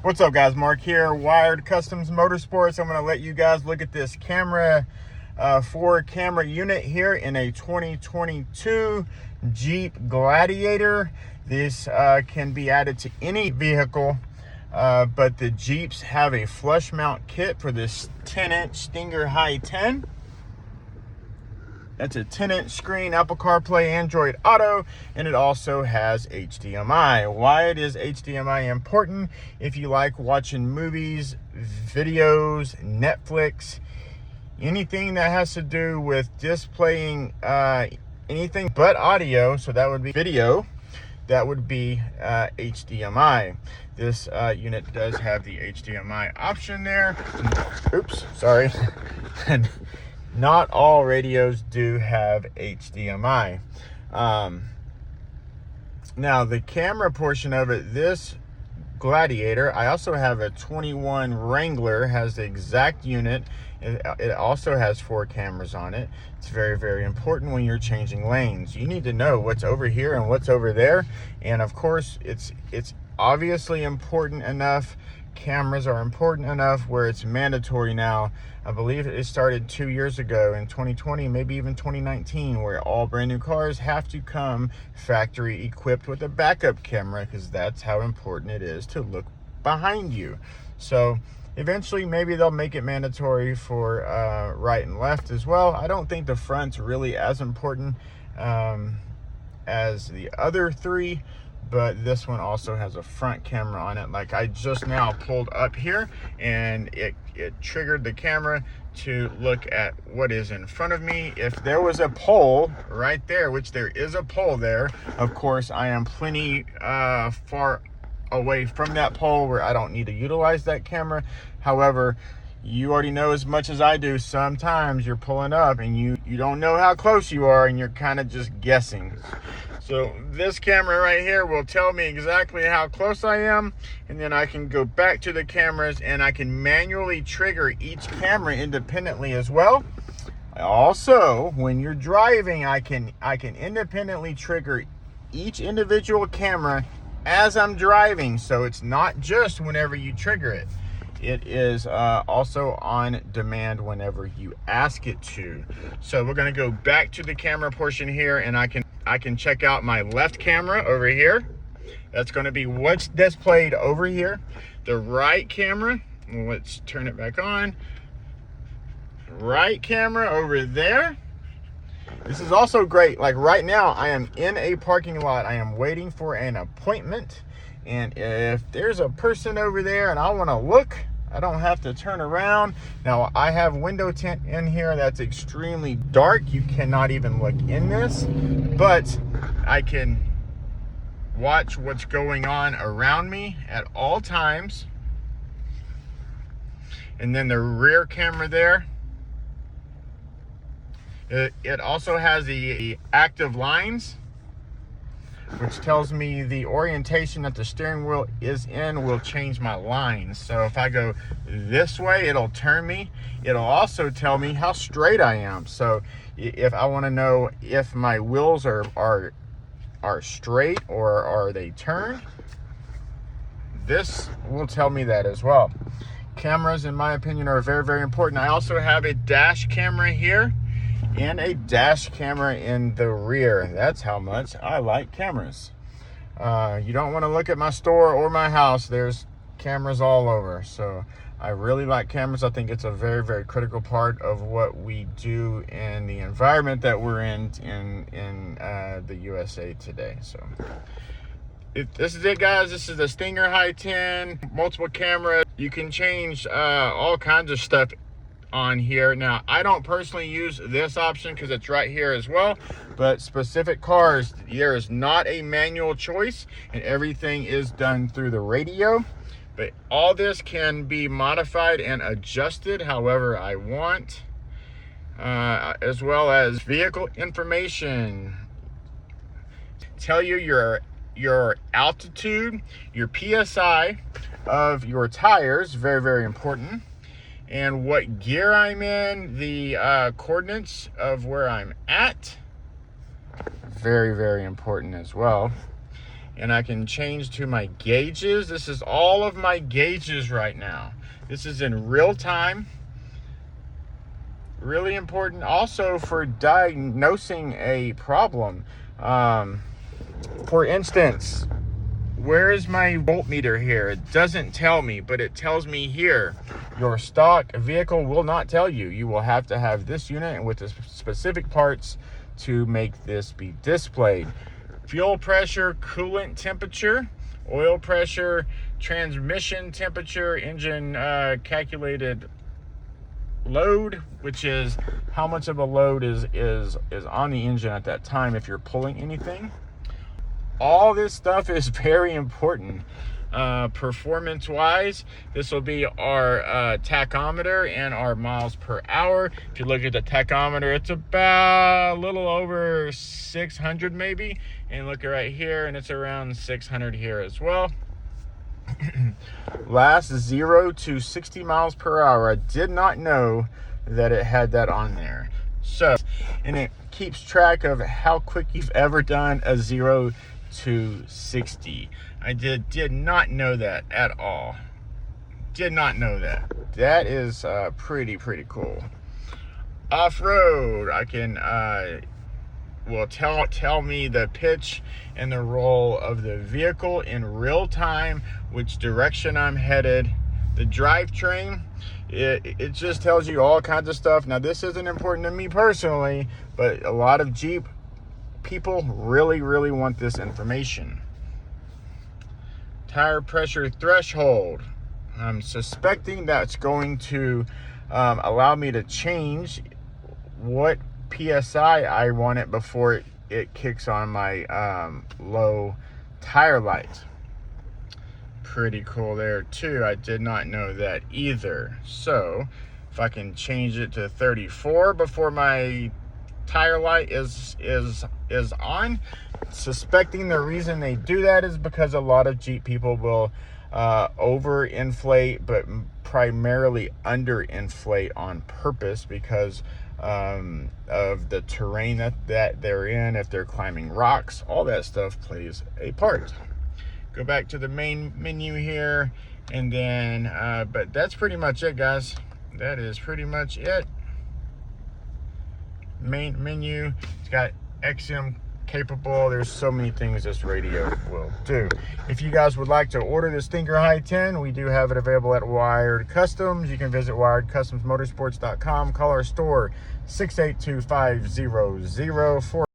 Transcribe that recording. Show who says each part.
Speaker 1: What's up, guys? Mark here, Wired Customs Motorsports. I'm going to let you guys look at this camera, 4-camera unit here in a 2022 Jeep Gladiator. This can be added to any vehicle, but the Jeeps have a flush mount kit for this 10-inch Stinger HEIGH10. That's a 10-inch screen, Apple CarPlay, Android Auto, and it also has HDMI. Why is HDMI important? If you like watching movies, videos, Netflix, anything that has to do with displaying anything but audio, so that would be video, that would be HDMI. This unit does have the HDMI option there. Oops, sorry. Not all radios do have HDMI. Now, the camera portion of it, this Gladiator, I also have a 21 Wrangler, has the exact unit. It also has 4 cameras on it. It's very, very important when you're changing lanes. You need to know what's over here and what's over there. And of course, it's obviously important enough. Cameras are important enough where it's mandatory now. I believe it started 2 years ago in 2020, maybe even 2019, where all brand new cars have to come factory equipped with a backup camera, because that's how important it is to look behind you. So eventually maybe they'll make it mandatory for right and left as well. I don't think the front's really as important as the other 3, but this one also has a front camera on it. Like, I just now pulled up here and it triggered the camera to look at what is in front of me. If there was a pole right there, which there is a pole there, of course I am plenty far away from that pole where I don't need to utilize that camera. However, you already know as much as I do, sometimes you're pulling up and you don't know how close you are and you're kind of just guessing. So this camera right here will tell me exactly how close I am, and then I can go back to the cameras and I can manually trigger each camera independently as well. Also, when you're driving, I can independently trigger each individual camera as I'm driving. So it's not just whenever you trigger it. It is also on demand whenever you ask it to. So we're going to go back to the camera portion here, and I can check out my left camera over here. That's going to be what's displayed over here. The right camera, let's turn it back on. Right camera over there. This is also great. Like right now, I am in a parking lot. I am waiting for an appointment. And if there's a person over there and I want to look, I don't have to turn around. Now, I have window tint in here that's extremely dark. You cannot even look in this, but I can watch what's going on around me at all times. And then the rear camera there, it also has the active lines, which tells me the orientation that the steering wheel is in will change my lines. So if I go this way, it'll turn me. It'll also tell me how straight I am. So if I want to know if my wheels are straight or are they turned, this will tell me that as well. Cameras, in my opinion, are very, very important. I also have a dash camera here and a dash camera in the rear. That's how much I like cameras. You don't want to look at my store or my house. There's cameras all over. So I really like cameras. I think it's a very, very critical part of what we do in the environment that we're in the USA today. So this is it, guys. This is the Stinger HEIGH10, multiple camera. You can change all kinds of stuff on here. Now, I don't personally use this option because it's right here as well, but specific cars, there is not a manual choice and everything is done through the radio. But all this can be modified and adjusted however I want, as well as vehicle information. Tell you your altitude, your PSI of your tires, very, very important. And what gear I'm in, the coordinates of where I'm at, very, very important as well. and I can change to my gauges. This is all of my gauges right now. This is in real time. Really important also for diagnosing a problem. For instance, where is my voltmeter here? It doesn't tell me, but it tells me here. Your stock vehicle will not tell you. You will have to have this unit with the specific parts to make this be displayed. Fuel pressure, coolant temperature, oil pressure, transmission temperature, engine calculated load, which is how much of a load is on the engine at that time if you're pulling anything. All this stuff is very important. Performance wise, this will be our tachometer and our miles per hour. If you look at the tachometer, it's about a little over 600 maybe, and look right here, and it's around 600 here as well. Last 0 to 60 miles per hour. I did not know that it had that on there. So, and it keeps track of how quick you've ever done a 0 to 60. I did not know that at all. Did not know that. That is pretty cool. Off-road, I can will tell me the pitch and the roll of the vehicle in real time, which direction I'm headed. The drivetrain, it just tells you all kinds of stuff. Now, this isn't important to me personally, but a lot of Jeep people really want this information. Tire pressure threshold. I'm suspecting that's going to allow me to change what PSI I want it before it kicks on my low tire light. Pretty cool there too. I did not know that either. So if I can change it to 34 before my tire light is on, suspecting the reason they do that is because a lot of Jeep people will overinflate, but primarily underinflate on purpose because of the terrain that they're in. If they're climbing rocks, all that stuff plays a part. Go back to the main menu here, and then but that's pretty much it, guys. That is pretty much it. Main menu, it's got XM capable. There's so many things this radio will do. If you guys would like to order this Thinker HEIGH10, we do have it available at Wired Customs. You can visit wiredcustomsmotorsports.com. Call our store 682-5004.